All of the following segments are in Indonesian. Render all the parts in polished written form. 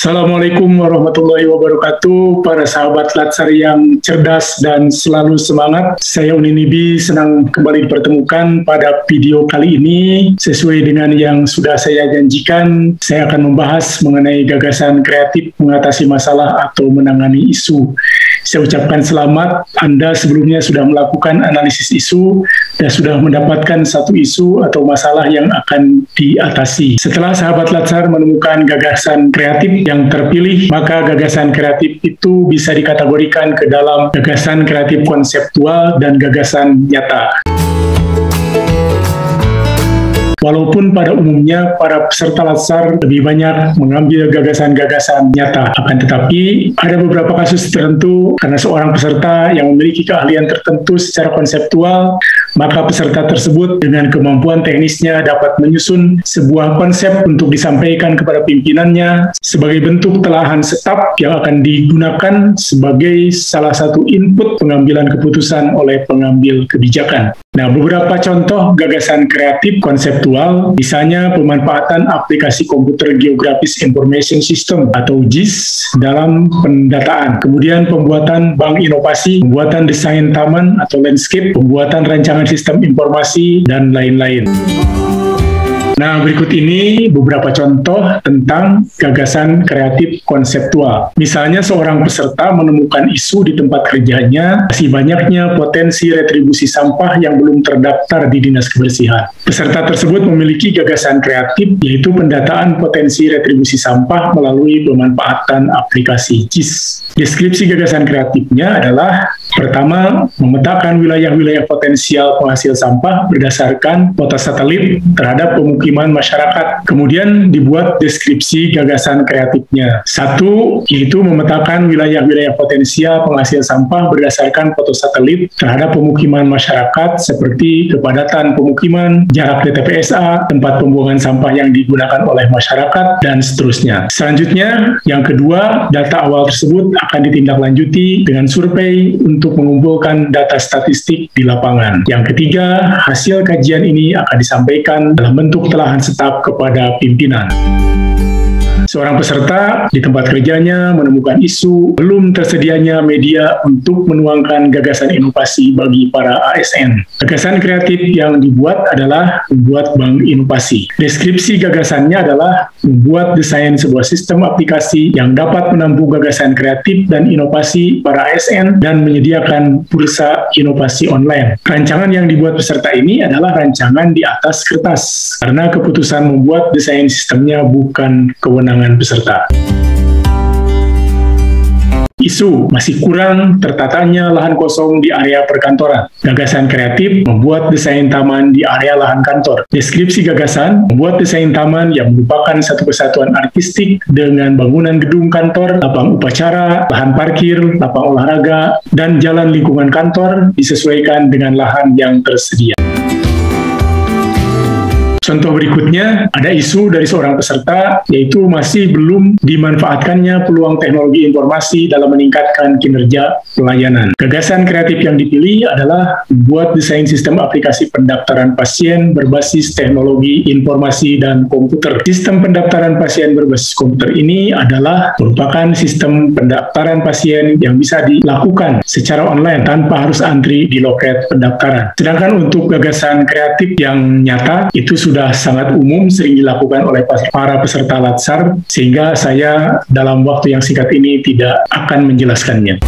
Assalamualaikum warahmatullahi wabarakatuh, para sahabat Latsar yang cerdas dan selalu semangat. Saya Uninibi senang kembali dipertemukan pada video kali ini. Sesuai dengan yang sudah saya janjikan, saya akan membahas mengenai gagasan kreatif mengatasi masalah atau menangani isu. Saya ucapkan selamat, Anda sebelumnya sudah melakukan analisis isu dan sudah mendapatkan satu isu atau masalah yang akan diatasi. Setelah sahabat Latsar menemukan gagasan kreatif yang terpilih, maka gagasan kreatif itu bisa dikategorikan ke dalam gagasan kreatif konseptual dan gagasan nyata. Walaupun pada umumnya para peserta Latsar lebih banyak mengambil gagasan-gagasan nyata, akan tetapi ada beberapa kasus tertentu karena seorang peserta yang memiliki keahlian tertentu secara konseptual, maka peserta tersebut dengan kemampuan teknisnya dapat menyusun sebuah konsep untuk disampaikan kepada pimpinannya sebagai bentuk telahan setap yang akan digunakan sebagai salah satu input pengambilan keputusan oleh pengambil kebijakan. Nah, beberapa contoh gagasan kreatif konseptual, misalnya pemanfaatan aplikasi komputer geografis information system atau GIS dalam pendataan, kemudian pembuatan bank inovasi, pembuatan desain taman atau landscape, pembuatan rancangan sistem informasi, dan lain-lain. Nah, berikut ini beberapa contoh tentang gagasan kreatif konseptual. Misalnya seorang peserta menemukan isu di tempat kerjanya, masih banyaknya potensi retribusi sampah yang belum terdaftar di Dinas Kebersihan. Peserta tersebut memiliki gagasan kreatif, yaitu pendataan potensi retribusi sampah melalui pemanfaatan aplikasi GIS. Deskripsi gagasan kreatifnya adalah: pertama, memetakan wilayah-wilayah potensial penghasil sampah berdasarkan foto satelit terhadap pemukiman masyarakat. Kemudian dibuat deskripsi gagasan kreatifnya. Satu, yaitu memetakan wilayah-wilayah potensial penghasil sampah berdasarkan foto satelit terhadap pemukiman masyarakat seperti kepadatan pemukiman, jarak TPSA, tempat pembuangan sampah yang digunakan oleh masyarakat, dan seterusnya. Selanjutnya, yang kedua, data awal tersebut akan ditindaklanjuti dengan survei untuk mengumpulkan data statistik di lapangan. Yang ketiga, hasil kajian ini akan disampaikan dalam bentuk telahan setap kepada pimpinan. Seorang peserta di tempat kerjanya menemukan isu belum tersedianya media untuk menuangkan gagasan inovasi bagi para ASN. Gagasan kreatif yang dibuat adalah membuat bank inovasi. Deskripsi gagasannya adalah membuat desain sebuah sistem aplikasi yang dapat menampung gagasan kreatif dan inovasi para ASN dan menyediakan bursa inovasi online. Rancangan yang dibuat peserta ini adalah rancangan di atas kertas, karena keputusan membuat desain sistemnya bukan kewenangan peserta. Isu masih kurang tertatanya lahan kosong di area perkantoran. Gagasan kreatif membuat desain taman di area lahan kantor. Deskripsi gagasan membuat desain taman yang merupakan satu kesatuan artistik dengan bangunan gedung kantor, lapang upacara, lahan parkir, lapang olahraga, dan jalan lingkungan kantor disesuaikan dengan lahan yang tersedia. Contoh berikutnya, ada isu dari seorang peserta, yaitu masih belum dimanfaatkannya peluang teknologi informasi dalam meningkatkan kinerja pelayanan. Gagasan kreatif yang dipilih adalah membuat desain sistem aplikasi pendaftaran pasien berbasis teknologi informasi dan komputer. Sistem pendaftaran pasien berbasis komputer ini adalah merupakan sistem pendaftaran pasien yang bisa dilakukan secara online tanpa harus antri di loket pendaftaran. Sedangkan untuk gagasan kreatif yang nyata, itu sudah sangat umum, sering dilakukan oleh para peserta Latsar, sehingga saya dalam waktu yang singkat ini tidak akan menjelaskannya.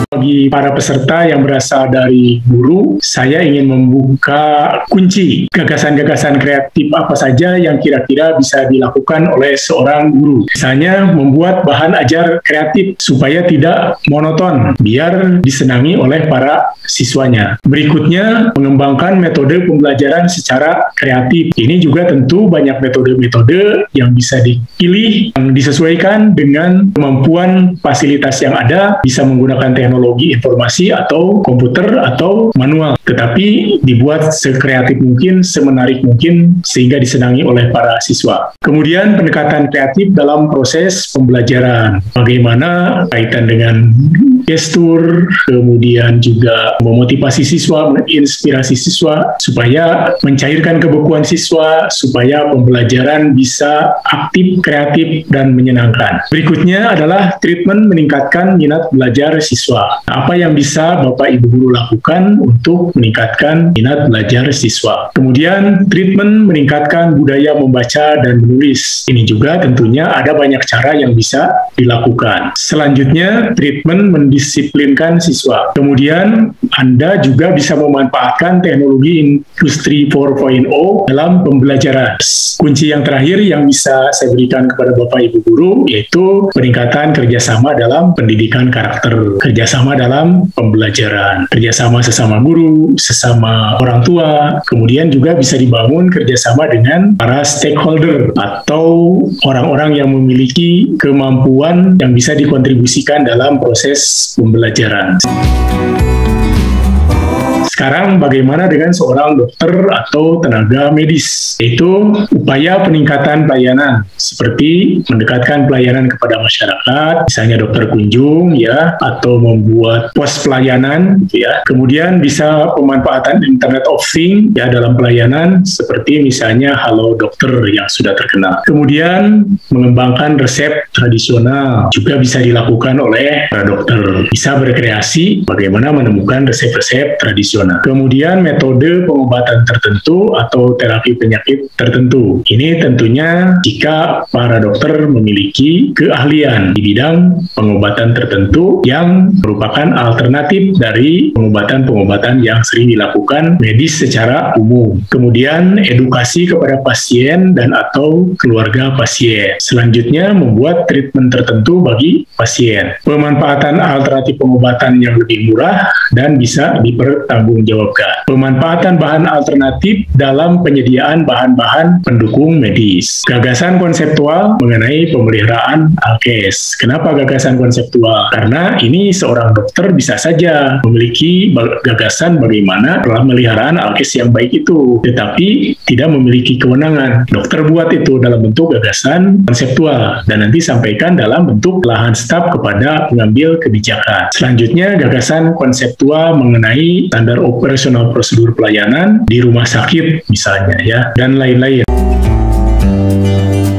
Bagi para peserta yang berasal dari guru, saya ingin membuka kunci gagasan-gagasan kreatif apa saja yang kira-kira bisa dilakukan oleh seorang guru. Misalnya, membuat bahan ajar kreatif supaya tidak monoton, biar disenangi oleh para siswanya. Berikutnya, mengembangkan metode pembelajaran secara kreatif. Ini juga tentu banyak metode-metode yang bisa dipilih, yang disesuaikan dengan kemampuan fasilitas yang ada, bisa menggunakan teknologi informasi atau komputer atau manual, tetapi dibuat sekreatif mungkin, semenarik mungkin, sehingga disenangi oleh para siswa. Kemudian pendekatan kreatif dalam proses pembelajaran, bagaimana kaitan dengan gestur, kemudian juga memotivasi siswa, menginspirasi siswa, supaya mencairkan kebekuan siswa, supaya pembelajaran bisa aktif, kreatif, dan menyenangkan. Berikutnya adalah treatment meningkatkan minat belajar siswa. Apa yang bisa Bapak Ibu Guru lakukan untuk meningkatkan minat belajar siswa? Kemudian treatment meningkatkan budaya membaca dan menulis. Ini juga tentunya ada banyak cara yang bisa dilakukan. Selanjutnya, treatment mendisiplinkan siswa. Kemudian, Anda juga bisa memanfaatkan teknologi industri 4.0 dalam pembelajaran. Kunci yang terakhir yang bisa saya berikan kepada Bapak Ibu Guru yaitu peningkatan kerjasama dalam pendidikan karakter, kerjasama dalam pembelajaran, kerjasama sesama guru, sesama orang tua, kemudian juga bisa dibangun kerjasama dengan para stakeholder atau orang-orang yang memiliki kemampuan yang bisa dikontribusikan dalam proses pembelajaran. Sekarang bagaimana dengan seorang dokter atau tenaga medis? Yaitu upaya peningkatan pelayanan seperti mendekatkan pelayanan kepada masyarakat, misalnya dokter kunjung ya, atau membuat pos pelayanan ya. Kemudian bisa pemanfaatan Internet of Things ya dalam pelayanan seperti misalnya Halo Dokter yang sudah terkenal. Kemudian mengembangkan resep tradisional juga bisa dilakukan oleh para dokter. Bisa berkreasi bagaimana menemukan resep-resep tradisional. Kemudian metode pengobatan tertentu atau terapi penyakit tertentu. Ini tentunya jika para dokter memiliki keahlian di bidang pengobatan tertentu yang merupakan alternatif dari pengobatan-pengobatan yang sering dilakukan medis secara umum. Kemudian edukasi kepada pasien dan atau keluarga pasien. Selanjutnya membuat treatment tertentu bagi pasien. Pemanfaatan alternatif pengobatan yang lebih murah dan bisa dipertanggungjawabkan. Pemanfaatan bahan alternatif dalam penyediaan bahan-bahan pendukung medis. Gagasan konseptual mengenai pemeliharaan alkes. Kenapa gagasan konseptual? Karena ini seorang dokter bisa saja memiliki gagasan bagaimana pemeliharaan alkes yang baik itu, tetapi tidak memiliki kewenangan. Dokter buat itu dalam bentuk gagasan konseptual dan nanti sampaikan dalam bentuk lahan staf kepada pengambil kebijakan. Selanjutnya, gagasan konseptual mengenai standar operasional prosedur pelayanan di rumah sakit misalnya ya, dan lain-lain.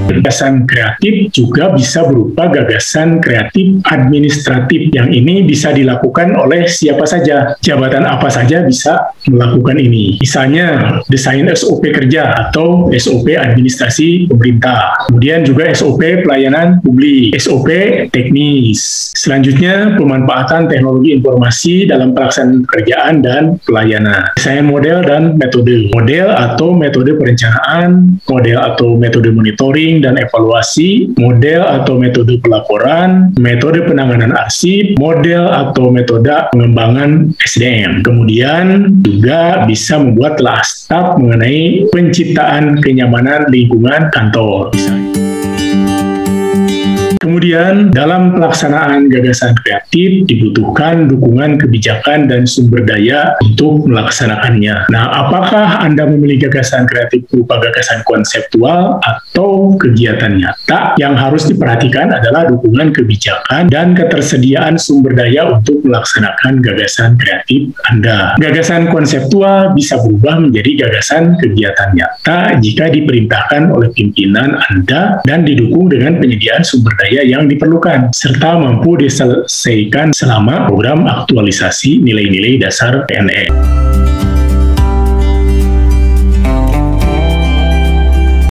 Gagasan kreatif juga bisa berupa gagasan kreatif administratif yang ini bisa dilakukan oleh siapa saja, jabatan apa saja bisa melakukan ini. Misalnya desain SOP kerja atau SOP administrasi pemerintah, kemudian juga SOP pelayanan publik, SOP teknis. Selanjutnya pemanfaatan teknologi informasi dalam pelaksanaan pekerjaan dan pelayanan. Desain model dan metode. Model atau metode perencanaan, model atau metode monitoring dan evaluasi, model atau metode pelaporan, metode penanganan arsip, model atau metode pengembangan SDM. Kemudian juga bisa membuat telah staf mengenai penciptaan kenyamanan lingkungan kantor misalnya. Kemudian, dalam pelaksanaan gagasan kreatif dibutuhkan dukungan kebijakan dan sumber daya untuk melaksanakannya. Nah, apakah Anda memiliki gagasan kreatif berupa gagasan konseptual atau kegiatan nyata? Yang harus diperhatikan adalah dukungan kebijakan dan ketersediaan sumber daya untuk melaksanakan gagasan kreatif Anda. Gagasan konseptual bisa berubah menjadi gagasan kegiatan nyata jika diperintahkan oleh pimpinan Anda dan didukung dengan penyediaan sumber daya yang diperlukan, serta mampu diselesaikan selama program aktualisasi nilai-nilai dasar PNS.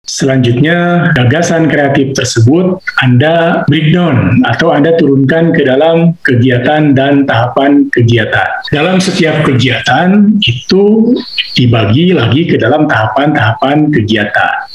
Selanjutnya, gagasan kreatif tersebut Anda breakdown atau Anda turunkan ke dalam kegiatan dan tahapan kegiatan. Dalam setiap kegiatan itu dibagi lagi ke dalam tahapan-tahapan kegiatan.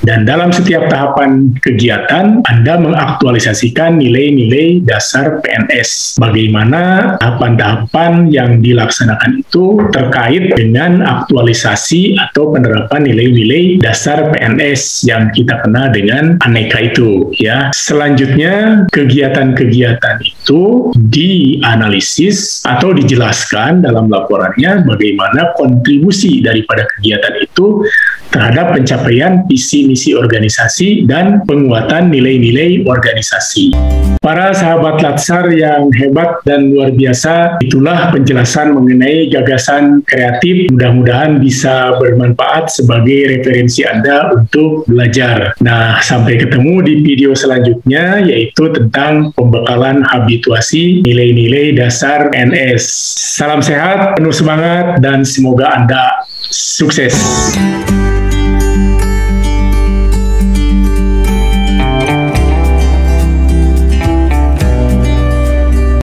Dan dalam setiap tahapan kegiatan, Anda mengaktualisasikan nilai-nilai dasar PNS. Bagaimana tahapan-tahapan yang dilaksanakan itu terkait dengan aktualisasi atau penerapan nilai-nilai dasar PNS yang kita kenal dengan aneka itu. Ya. Selanjutnya, kegiatan-kegiatan itu dianalisis atau dijelaskan dalam laporannya bagaimana kontribusi daripada kegiatan itu terhadap pencapaian visi misi organisasi dan penguatan nilai-nilai organisasi. Para sahabat Latsar yang hebat dan luar biasa, itulah penjelasan mengenai gagasan kreatif. Mudah-mudahan bisa bermanfaat sebagai referensi Anda untuk belajar. Nah, sampai ketemu di video selanjutnya, yaitu tentang pembekalan habituasi nilai-nilai dasar NS. Salam sehat, penuh semangat, dan semoga Anda sukses.